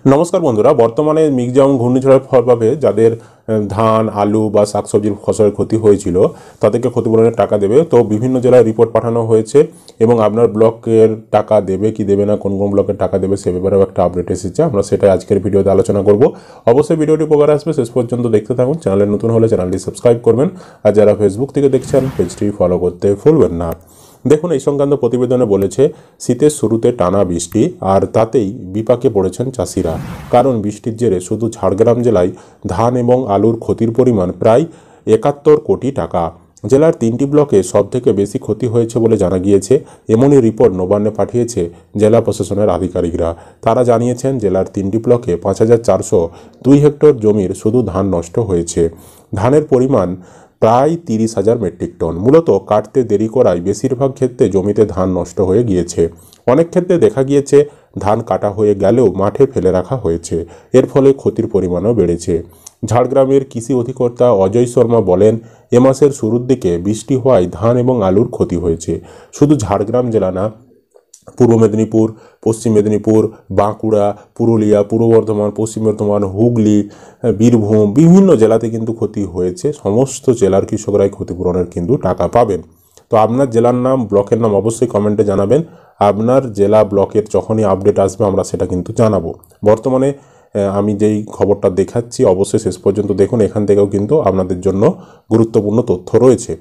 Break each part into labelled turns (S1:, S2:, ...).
S1: নমস্কার বন্ধুরা, বর্তমানে মিগজাম ঘূর্ণিঝড়ের প্রভাবে যাদের ধান, আলু বা শাকসবজির ফসলের ক্ষতি হয়েছিল তাদেরকে ক্ষতিপূরণের টাকা দেবে। তো বিভিন্ন জেলায় রিপোর্ট পাঠানো হয়েছে এবং আপনার ব্লকের টাকা দেবে কি দেবে না, কোন কোন ব্লকের টাকা দেবে সে ব্যাপারেও একটা আপডেট এসেছে। আমরা সেটাই আজকের ভিডিওতে আলোচনা করব। অবশ্যই ভিডিওটি উপকার আসবে, শেষ পর্যন্ত দেখতে থাকুন। চ্যানেলে নতুন হলে চ্যানেলটি সাবস্ক্রাইব করবেন, আর যারা ফেসবুক থেকে দেখছেন পেজটি ফলো করতে ভুলবেন না। দেখুন, এই সংক্রান্ত প্রতিবেদনে বলেছে শীতের শুরুতে টানা বৃষ্টি, আর তাতেই বিপাকে পড়েছেন চাষিরা। কারণ বৃষ্টির জেরে শুধু ঝাড়গ্রাম জেলায় ধান এবং আলুর ক্ষতির পরিমাণ প্রায় ৭১ কোটি টাকা। জেলার ৩টি ব্লকে সবথেকে বেশি ক্ষতি হয়েছে বলে জানা গিয়েছে। এমনই রিপোর্ট নবান্নে পাঠিয়েছে জেলা প্রশাসনের আধিকারিকরা। তারা জানিয়েছেন জেলার ৩টি ব্লকে ৫,৪০২ হেক্টর জমির শুধু ধান নষ্ট হয়েছে। ধানের পরিমাণ প্রায় ৩০,০০০ মেট্রিক টন। মূলত কাটতে দেরি করায় বেশিরভাগ ক্ষেত্রে জমিতে ধান নষ্ট হয়ে গিয়েছে। অনেক ক্ষেত্রে দেখা গিয়েছে ধান কাটা হয়ে গেলেও মাঠে ফেলে রাখা হয়েছে। এর ফলে ক্ষতির পরিমাণও বেড়েছে। ঝাড়গ্রামের কৃষি অধিকর্তা অজয় শর্মা বলেন, এ মাসের শুরুর দিকে বৃষ্টি হওয়ায় ধান এবং আলুর ক্ষতি হয়েছে। শুধু ঝাড়গ্রাম জেলা না, পূর্ব মেদিনীপুর, পশ্চিম মেদিনীপুর, বাঁকুড়া, পুরুলিয়া, পূর্ব বর্ধমান, পশ্চিম বর্ধমান, হুগলি, বীরভূম বিভিন্ন জেলাতে কিন্তু ক্ষতি হয়েছে। সমস্ত জেলার কৃষকরাই ক্ষতিপূরণের কিন্তু টাকা পাবেন। তো আপনার জেলার নাম, ব্লকের নাম অবশ্যই কমেন্টে জানাবেন। আপনার জেলা ব্লকের যখনই আপডেট আসবে আমরা সেটা কিন্তু জানাবো। বর্তমানে আমি যেই খবরটা দেখাচ্ছি অবশ্যই শেষ পর্যন্ত দেখুন, এখান থেকেও কিন্তু আপনাদের জন্য গুরুত্বপূর্ণ তথ্য রয়েছে।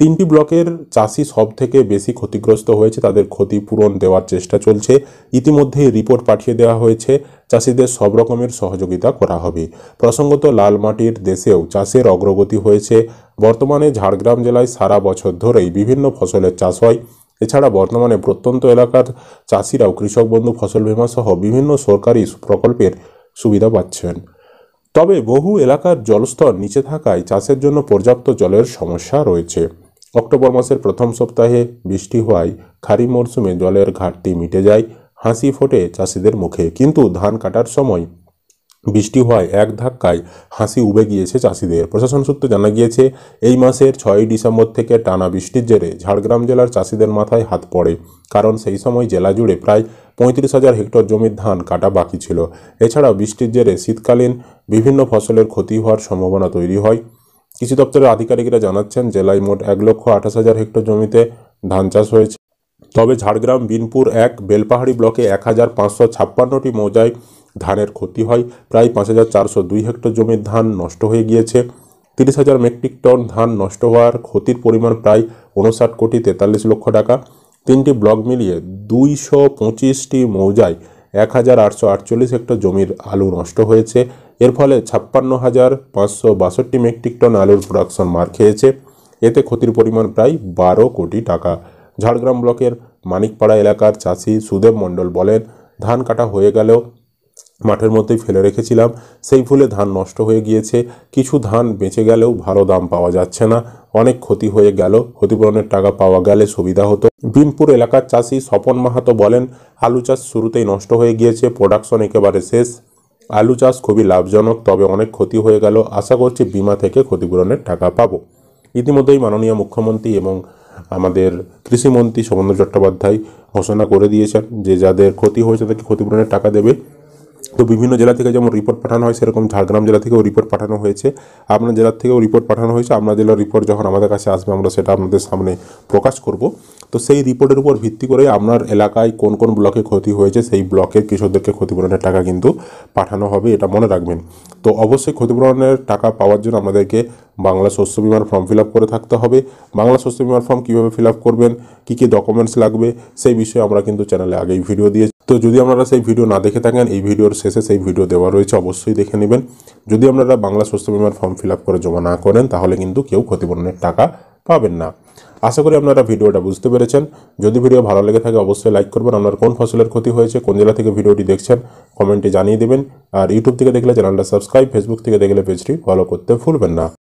S1: ৩টি ব্লকের চাষি সব থেকে বেশি ক্ষতিগ্রস্ত হয়েছে, তাদের ক্ষতিপূরণ দেওয়ার চেষ্টা চলছে। ইতিমধ্যেই রিপোর্ট পাঠিয়ে দেওয়া হয়েছে, চাষিদের সব রকমের সহযোগিতা করা হবে। প্রসঙ্গত, লাল মাটির দেশেও চাষের অগ্রগতি হয়েছে। বর্তমানে ঝাড়গ্রাম জেলায় সারা বছর ধরেই বিভিন্ন ফসলের চাষ হয়। এছাড়া বর্তমানে প্রত্যন্ত এলাকার চাষিরাও কৃষক বন্ধু, ফসল বীমা সহ বিভিন্ন সরকারি প্রকল্পের সুবিধা পাচ্ছেন। তবে বহু এলাকার জলস্তর নিচে থাকায় চাষের জন্য পর্যাপ্ত জলের সমস্যা রয়েছে। অক্টোবর মাসের প্রথম সপ্তাহে বৃষ্টি হওয়ায় খারিফ মরশুমে জলের ঘাটতি মিটে যায়। হাসি ফোটে চাষিদের মুখে। কিন্তু ধান কাটার সময় বৃষ্টি হওয়ায় এক ধাক্কায় হাসি উবে গিয়েছে চাষিদের। প্রশাসন সূত্রে জানা গিয়েছে, এই মাসের ৬ই ডিসেম্বর থেকে টানা বৃষ্টির জেরে ঝাড়গ্রাম জেলার চাষিদের মাথায় হাত পড়ে। কারণ সেই সময় জেলা জুড়ে প্রায় ৩৫,০০০ হেক্টর জমির ধান কাটা বাকি ছিল। এছাড়াও বৃষ্টির জেরে শীতকালীন বিভিন্ন ফসলের ক্ষতি হওয়ার সম্ভাবনা তৈরি হয়। কৃষি দপ্তরের আধিকারিকরা জানাচ্ছেন, জেলায় মোট ১,২৮,০০০ হেক্টর জমিতে ধান চাষ হয়েছে। তবে ঝাড়গ্রাম, বিনপুর ১, বেলপাহাড়ি ব্লকে ১,৫৫৬টি মৌজায় ধানের ক্ষতি হয়। প্রায় ৫,৪০২ হেক্টর জমির ধান নষ্ট হয়ে গিয়েছে। ৩০,০০০ মেট্রিক টন ধান নষ্ট হওয়ার ক্ষতির পরিমাণ প্রায় ৫৯,৪৩ লক্ষ টাকা। ৩টি ব্লক মিলিয়ে ২২৫টি মৌজায় ১,৮৪৮ হেক্টর জমির আলু নষ্ট হয়েছে। এর ফলে ৫৬,৫৬২ মেট্রিক টন আলুর প্রোডাকশন মার খেয়েছে। এতে ক্ষতির পরিমাণ প্রায় ১২ কোটি টাকা। ঝাড়গ্রাম ব্লকের মানিকপাড়া এলাকার চাষি সুদেব মণ্ডল বলেন, ধান কাটা হয়ে গেলেও মাঠের মধ্যেই ফেলে রেখেছিলাম, সেই ভুলে ধান নষ্ট হয়ে গিয়েছে। কিছু ধান বেঁচে গেলেও ভালো দাম পাওয়া যাচ্ছে না। অনেক ক্ষতি হয়ে গেল, ক্ষতিপূরণের টাকা পাওয়া গেলে সুবিধা হতো। বিনপুর এলাকার চাষি স্বপন মাহাতো বলেন, আলু চাষ শুরুতেই নষ্ট হয়ে গিয়েছে, প্রোডাকশন একেবারে শেষ। আলু চাষ খুবই লাভজনক, তবে অনেক ক্ষতি হয়ে গেল। আশা করছি বিমা থেকে ক্ষতিপূরণের টাকা পাবো। ইতিমধ্যেই মাননীয় মুখ্যমন্ত্রী এবং আমাদের কৃষিমন্ত্রী শোভনদেব চট্টোপাধ্যায় ঘোষণা করে দিয়েছেন যে যাদের ক্ষতি হয়েছে তাদেরকে ক্ষতিপূরণের টাকা দেবে। তো বিভিন্ন জেলা থেকে যেমন রিপোর্ট পাঠানো হয়, সেরকম ঝাড়গ্রাম জেলা থেকেও রিপোর্ট পাঠানো হয়েছে। আপনার জেলার থেকেও রিপোর্ট পাঠানো হয়েছে। আপনার জেলার রিপোর্ট যখন আমাদের কাছে আসবে আমরা সেটা আপনাদের সামনে প্রকাশ করব। তো সেই রিপোর্টের উপর ভিত্তি করে আপনার এলাকায় কোন কোন ব্লকে ক্ষতি হয়েছে সেই ব্লকের কৃষকদেরকে ক্ষতিপূরণের টাকা কিন্তু পাঠানো হবে, এটা মনে রাখবেন। তো অবশ্যই ক্ষতিপূরণের টাকা পাওয়ার জন্য আমাদেরকে বাংলা শস্য বিমার ফর্ম ফিল আপ করে থাকতে হবে। বাংলা শস্য বিমার ফর্ম কীভাবে ফিল আপ করবেন, কী কী ডকুমেন্টস লাগবে সেই বিষয়ে আমরা কিন্তু চ্যানেলে আগেই ভিডিও দিয়েছি। তো যদি আপনারা সেই ভিডিও না দেখে থাকেন, এই ভিডিওর শেষে সেই ভিডিও দেওয়া রয়েছে, অবশ্যই দেখে নেবেন। যদি আপনারা বাংলা শস্য বিমার ফর্ম ফিল আপ করে জমা না করেন তাহলে কিন্তু কেউ ক্ষতিপূরণের টাকা পাবেন না। আশা করি আপনারা ভিডিওটা বুঝতে পেরেছেন। যদি ভিডিও ভালো লেগে থাকে অবশ্যই লাইক করবেন। আপনার কোন ফসলের ক্ষতি হয়েছে, কোন জেলা থেকে ভিডিওটি দেখছেন কমেন্টে জানিয়ে দেবেন। আর ইউটিউব থেকে দেখলে চ্যানেলটা সাবস্ক্রাইব, ফেসবুক থেকে দেখলে পেজটি ফলো করতে ভুলবেন না।